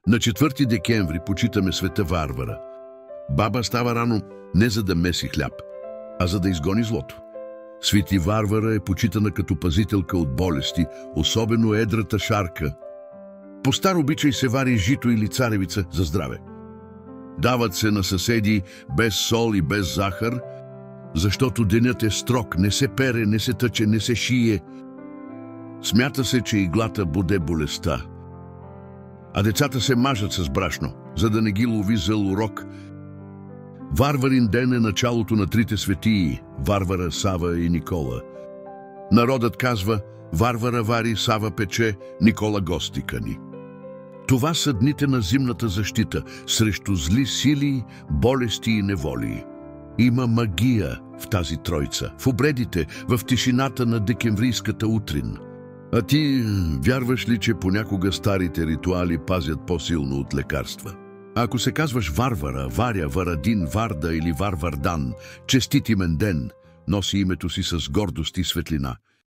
На 4 декември почитаме света Варвара. Баба става рано не за да меси хляб, а за да изгони злото. Свети Варвара е почитана като пазителка от болести, особено едрата шарка. По стар обичай се вари жито или царевица за здраве. Дават се на съседи без сол и без захар, защото денят е строг, не се пере, не се тъче, не се шие. Смята се, че иглата боде болестта. А децата се мажат с брашно, за да не ги лови зъл урок. Варварин ден е началото на трите светии – Варвара, Сава и Никола. Народът казва: Варвара вари, Сава пече, Никола гости кани. Това са дните на зимната защита срещу зли сили, болести и неволии. Има магия в тази тройца, в обредите, в тишината на декемврийската утрин. А ти вярваш ли, че понякога старите ритуали пазят по-силно от лекарства? Ако се казваш Варвара, Варя, Варадин, Варда или Варвардан, честит имен ден, носи името си с гордост и светлина.